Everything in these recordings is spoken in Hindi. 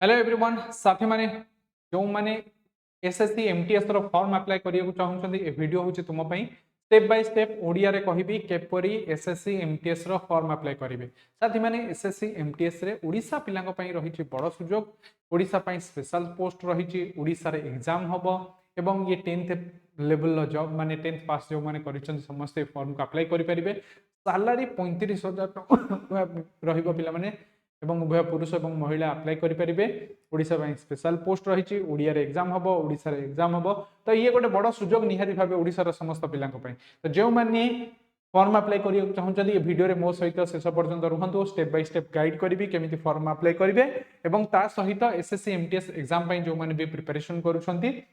हेलो एवरीवन साथी माने जो माने एसएससी एमटीएस रो फॉर्म अप्लाई करिया चाहूछन्ती ए वीडियो होची तुम पई स्टेप बाय स्टेप ओडिया रे कहिबी केपरी एसएससी एमटीएस रो फॉर्म अप्लाई करिवे। साथी माने एसएससी एमटीएस रे ओडिसा पिलांग पई रहिछि बड़ सुजोग। ओडिसा पई स्पेशल पोस्ट रहिछि, ओडिसा रे एग्जाम हबो एवं ये 10th लेवल रो जॉब माने 10th पास जो माने करिछन समस्त फॉर्म को अप्लाई करि परिबे। सैलरी 35,000 रहिबो पिला माने एवं उभय पुरुष और महिला अप्लाई करेंगे। ओडिशा स्पेशल पोस्ट रही ओडिया रे एग्जाम हम ओडिशा रे एग्जाम हम तो ये गोटे बड़ सुजोग निहाती भाव ओडिशार समस्त पिला तो जो मैंने फॉर्म अप्लाई करने चाहते ये वीडियो मो सहित शेष पर्यंत रुहतु स्टेप बाय स्टेप गाइड करी केमी फॉर्म अप्लाई करेंगे और ता सहित एसएससी एमटीएस एग्जाम जो मैंने भी प्रिपरेशन करुँच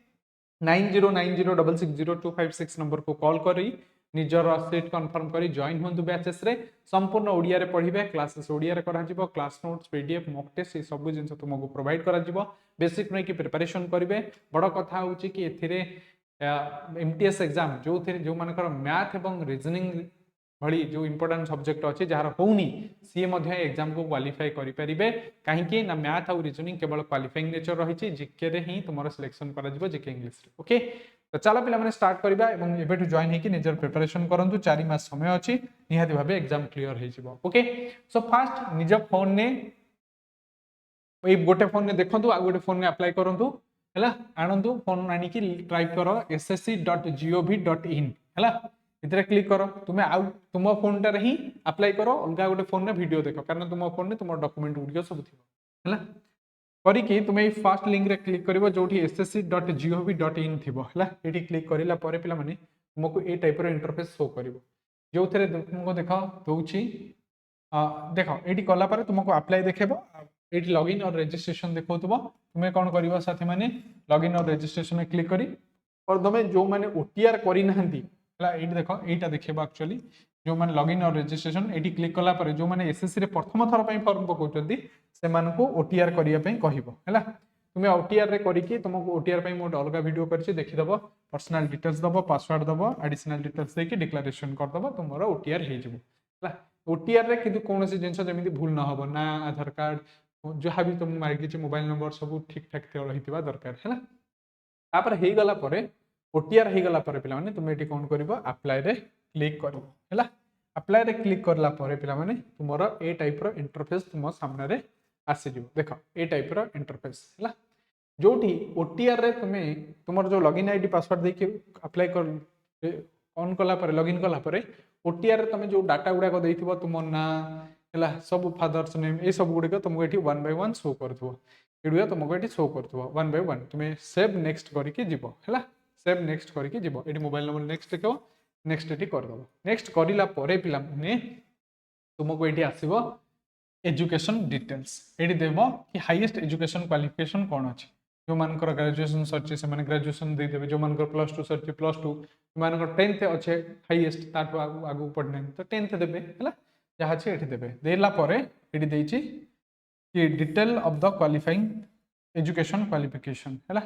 9090660256 नंबर को कॉल करी निजर सीट कन्फर्म करी जॉइन हूँ बैचेस रे संपूर्ण ओडिया रे पढ़िबे। क्लासेस ओडिया रे करा जिवो, class notes PDF mock test ये सब जिन तुमको प्रोवाइड करा जिवो। बेसिक नहीं कि प्रिपरेशन करेंगे। बड़ कथा होची कि एथिरे एमटीएस एग्जाम जो थे जो मानकर मैथ एवं रीजनिंग भली जो इंपोर्टेंट सब्जेक्ट अच्छे जार होनी सी एग्जाम को क्वालिफाई करेंगे कहीं ना मैथ और रीजनिंग केवल क्वालिफाइंग नेचर रही जिके रे ही तुम सिलेक्शन कर जिके इंग्लिश ओके। तो चलो पिला स्टार्ट करवा एबेठू जॉइन होकर निजर प्रिपरेशन करूँ 4 मास समय अच्छी निहाती भाव एग्जाम क्लीयर हो ओके। सो फास्ट निज फोन ने गोटे फोन ने देखो आ गोटे फोन ने अप्लाई करूँ है आणतु फोन आणिकी टाइप कर ssc.gov.in है इतने क्लिक कर तुम आउ तुम फोन टारे ही अप्लाई कर अलग गोटे फोन वीडियो देख कारण तुम फोन में तुम डॉक्यूमेंट गुड़िक सब थी है करी तुम ये फास्ट लिंक रे क्लिक कर जो ssc.gov.in थी है ये क्लिक करला पे तुमको ये टाइप इंटरफेस शो कर जो थे तुमको देख दूसरी देख ये कलापर तुमको अप्लाई देखेब ये लॉगिन और रजिस्ट्रेशन देखो तुम्हें कौन कर साथी मैंने लॉगिन और रजिस्ट्रेशन में क्लिक करी और तुम जो मैंने ओटीआर करना ये देख यहाँ देखा एक्चुअली जो मैंने लॉगिन और रजिस्ट्रेशन ये क्लिक कलापर जो मैंने एसएससी रे प्रथम थर फॉर्म पकाउछन्ती से ओटीआर करने कहब है तुम्हें ओटीआर रे करके तुमको ओटीआर मोटे अलग वीडियो कर देखीदब पर्सनल डिटेल्स दब पासवर्ड दब एडिशनल डिटेल्स देके डिक्लेरेशन करदब तुम ओटीआर हो ओटीआर रे किंतु कौन सी जिनस जमी भूल ना हम ना आधार कार्ड जहाँ भी तुम मांगी मोबाइल नंबर सब ठीक ठाक रही दरकार है तापर हो गला ओटीआर हो गला पे तुम ये कौन कर अप्लाई रे क्लिक कर अप्लाई रे क्लिक करला पे तुम ए टाइप इंटरफेस तुम सामने आसीज देख ए टाइप इंटरफेस है जो ओटीआर रे तुम जो लॉगिन आईडी पासवर्ड देके अप्लाई कर ऑन कला लॉगिन कला ओटीआर रे तुम जो डाटा गुड़ाक देइथिबो तुम ना है सब फादर्स नेम ये सब गुड़िक तुमको ये 1 by 1 शो कर तुमको ये शो कर 1 by 1 तुम सेव नेक्स्ट करके जीव है सेव नेक्स्ट करके जीव ये मोबाइल नंबर नेक्स्ट देखो नेक्स्ट ये करदेव नेक्स्ट करला पे तुमको ये आसो एजुकेशन डिटेल्स ये देव कि हाईएस्ट एजुकेशन क्वालिफिकेशन कौन अच्छे जो मान ग्रेजुएशन सरी से ग्रेजुएशन देदेवे जो मान +2 सरी +2 मान 10th अच्छे हाईएस्ट ताठू आगू पढ़ना तो 10th देवे है जहाँ अच्छे ये देवे देलापर ये कि detail of the qualifying education qualification है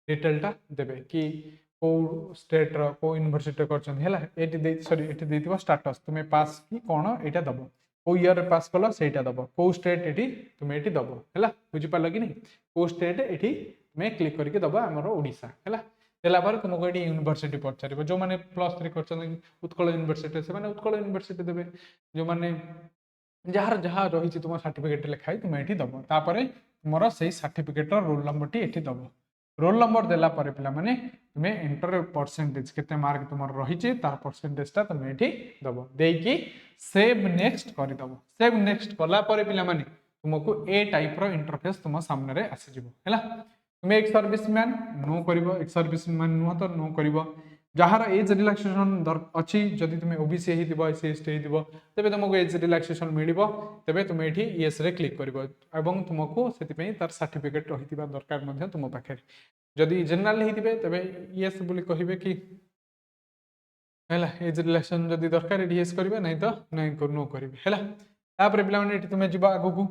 डिटेलटा देवे कि कौ स्टेट रो यूनिवर्सिटी कर सॉरी ये स्टाटस तुम्हें पास कि कौन यहाँ दब कौ ईयर पास कल से दब कौ स्टेट ये तुम्हें ये दब है बुझीपार कि नहीं कौ स्टेट ये तुम्हें क्लिक करके दब आमर ओडिशा है देलापर तुमको ये यूनिवर्सिटी पचार जो मैंने +3 कर उत्कल यूनिवर्सिटी से उत्कल यूनिवर्सिटी देवे जो मैंने जार जहाँ रही तुम सर्टिफिकेट लिखाई तुम्हें ये दब तापर तुम से सर्टिफिकेट रोल नंबर टी ये दब रोल नंबर देला पे पे तुम्हें इंटर परसेंटेज केते मार्क तुम रही तार परसेंटेजटा तुम्हें ये दब देकी सेव नेक्स्ट करदब सेव नेक्स्ट कला पे तुमको ए टाइप इंटरफेस तुम सामने आसीज है तुम्हें एक सर्विसमैन नो कर एक सर्विसमैन नुह तो नो कर जार एज रिलैक्सेशन अच्छी जदि तुम्हें ओबीसी एससी एसटी तेज तुमको एज रिलैक्सेशन मिल तेज तुम्हें ये येस रे क्लिक कर तुमको से तार सर्टिफिकेट रही दरकार तुम पाखे जदि जनरल होते तेज येस बोली कहे कि एज रिलैक्सेशन जदि दरकार येस करेंगे नहीं तो नहीं नो करेंगे है पे तुम्हें जीव आगू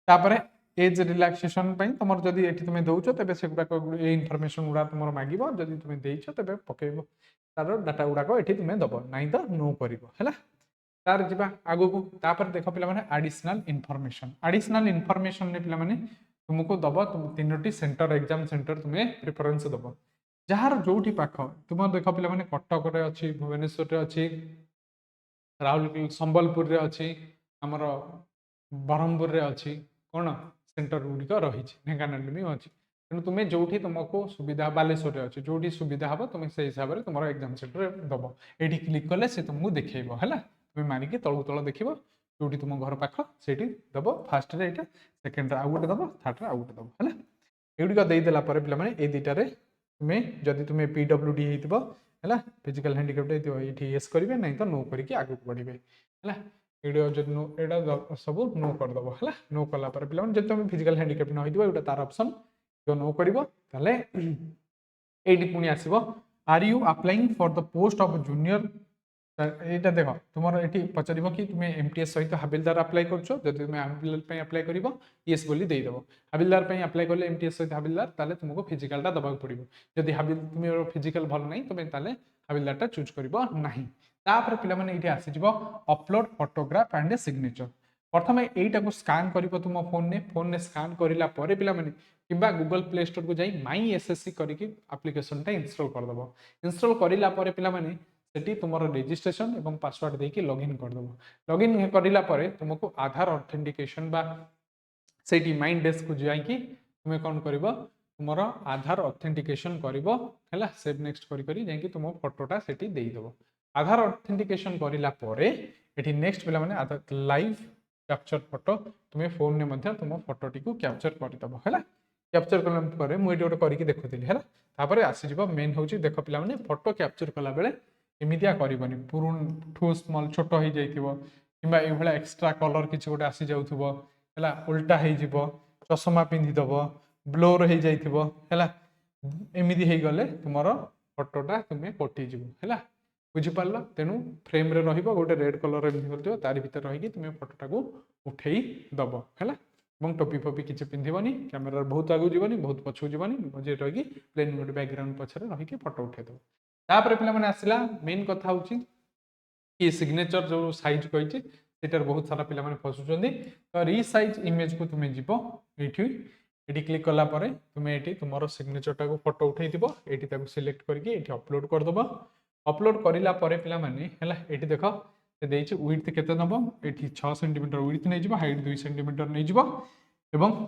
तापर एज रिलैक्सेशन तुम जदि ये तुम्हें दौच तेज से गुड़ाक इनफर्मेशन गुड़ा तुम मांग जदि तुम्हें देच तेज पकेब तार डाटा गुड़ाक ये तुम्हें दब नहीं तो नो कर तार जी आगू तापर देख पे आडिशनाल इनफर्मेशन ने पे तुमको दब तुम 3टी सेंटर एग्जाम सेंटर तुम्हें प्रिफरेंस दब जार जो पाख तुम देख पे कटक अच्छी भुवनेश्वर अच्छी राउरकेला संबलपुर अच्छी आमर ब्रह्मपुर अच्छी कौन सेंटर गुड़िक रही ढेଙ୍କାନାଳ भी अच्छी तेणु तुम्हें जो तुमको सुविधा बालेश्वर अच्छे जो सुविधा हम तुम से हिसाब से तुम एग्जाम सेंटर दब ये क्लिक कले से तुमको देखो है तुम मारिक तलू तल देख जो तुम घर पाख से दब फास्ट यहाँ सेकेंड आउ गोटे दब थर्ड आउ गोटे दब है एगुड़िक देदेला पे ये दुटारे तुम्हें जदि तुम्हें PWD है फिजिकल हैंडिकैप्ट ये येस करेंगे नहीं तो नो करके आगे बढ़े है ये सब नो करदेव है नो कलापर पे जब तुम फिजिकल हैंडिकैप्ट न हो तार ऑप्शन जो नो कर पुणी आसो are you applying for the post of junior यहाँ देख तुम ये पचार कि तुम MTS सहित हाबिलदार अप्लाई कर तुम हाबिलदार अप्लाई कर येस बोली देदेव हाबिलदार अप्लाई कले MTS सहित हाबिलदार ताले तुमको फिजिकालटा दबाक पड़ो जदि तुम फिजिकाल भल ना तुम हाबिलदारटा चूज करना तापर पे ये आसीज अपलोड फोटोग्राफ एंड सिग्नेचर प्रथम यहीटा को स्कान कर तुम फोन ने स्कान करला पे कि गूगल प्ले स्टोर को जाई माई SSC करके एप्लिकेशन इंस्टॉल करदेव इंस्टॉल करला पे सेठी तुम रेजिस्ट्रेशन और पासवर्ड देके लॉगिन करदेव लॉगिन करला तुमको आधार ऑथेंटिकेशन बा सेठी माइंड डेस्क को जाइए तुम कौन कर तुम आधार ऑथेंटिकेशन कर सेव नेक्स्ट करी तुम फोटोटा सेठी देदेव आधार ऑथेंटिकेशन करला ये नेक्स्ट पे आधार लाइव कैप्चर फोटो तुम्हें फोन में तुम फोटोटी को कैप्चर करदेव है कैप्चर कला मुझे गोटे करके देखुली है आसीज मेन हूँ देख पे फोटो कैप्चर कला बेले एमतिया करनी पुरुण ठू स्मल छोट हो कि एक्सट्रा कलर किसी गोटे आसी जाऊब है उल्टा हो चषमा पिंधिदेव ब्लोर हो जाए एमती हो गले तुम फोटोटा तुम्हें कटिज है बुझीपार तेणु फ्रेम रे रहिबो गोटे रेड कलर कर तार भीतर रही तुम्हें फोटोटा को उठेई दब है टोपी फोपी किसी पिंधबनी कैमेरा बहुत आगू जीवनी बहुत पछू जीवनी मझे रही प्लेन गोटे बैकग्राउंड पछरे रही फोटो उठेदेव तापर पे आसला मेन कथा हूँ कि सिग्नेचर जो साइज कही सेटार बहुत सारा पे फसुच्च तो रिसाइज इमेज को तुम्हें जीव ये क्लिक कला तुम्हें ये तुम सिग्नेचरटा को फोटो उठे ये सिलेक्ट करके अपलोड करदेव अपलोड करला पे पे देख से विड्थ केते नब ये 6 सेंटीमीटर विड्थ नहीं हाइट 2 सेंटीमीटर नहीं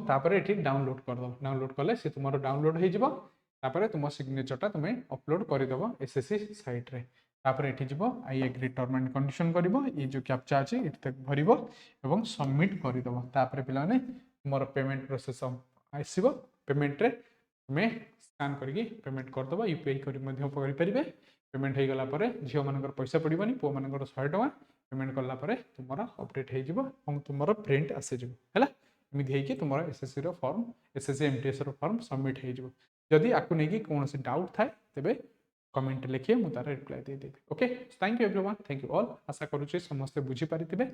तापर ये डाउनलोड करदेव डाउनलोड कले से तुम डाउनलोड हो तुम सिग्नेचरटा तुम्हें अपलोड करदेव SSC साइट रे तापर ये जीव I agree term and condition कर ये जो कैप्चा अच्छे ये भर और सबमिट करदेव तापर पे तुम पेमेंट प्रोसेस आसो पेमेंट रे तुम्हें स्कान करके पेमेंट करदेव UPI करें पेमेंट हो गला झील मान पैसा पड़ोनी पुओ मान 100 टका पेमेंट कला तुम अपडेट हो तुम प्रिंट आसीज है एमती तुम SSC form SSC MTS form submit हो जदि आपको नहीं कौन डाउट थाए तेरे कमेंट लिखिए मुझे तार रिप्लाई देदेवी okay thank you everyone thank you all आशा करुचे समस्ते बुझीपारे पे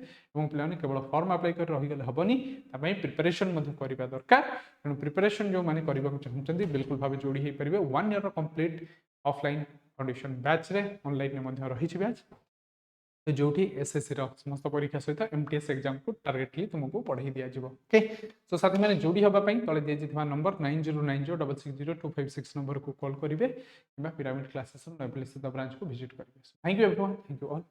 केवल फॉर्म अप्लाई कर रहीगले हेनी प्रिपरेशन करवा दरकार तेणु प्रिपरेशन जो मैंने करने चाहते बिल्कुल भाव जोड़ी हो पारे 1 year complete offline audition batch रे ऑनलाइन में रही बैच तो जो SSC समस्त परीक्षा सहित MTS एग्जाम को टार्गेटली तुमको पढ़ाई दिज्व ओके तो साथी मैंने जोड़ी हाँपाई तले दी नंबर 9090660256 नंबर को कॉल करेंगे कि पिरामिड क्लासेस ब्रांच को विजिट करेंगे thank you everyone thank you all.